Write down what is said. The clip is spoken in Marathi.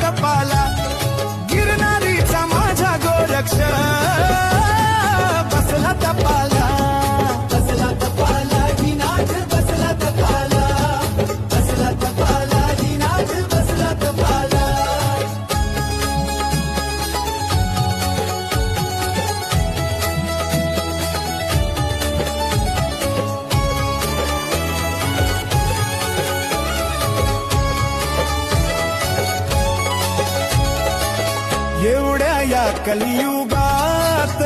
तपाला गिरणारीचा माझा गोरक्ष बसला तपाला बसला तपाला गिनाथ बसला तपाला बसला तपाला गिनाथ बसला तपाला एवढ्या या कलियुगात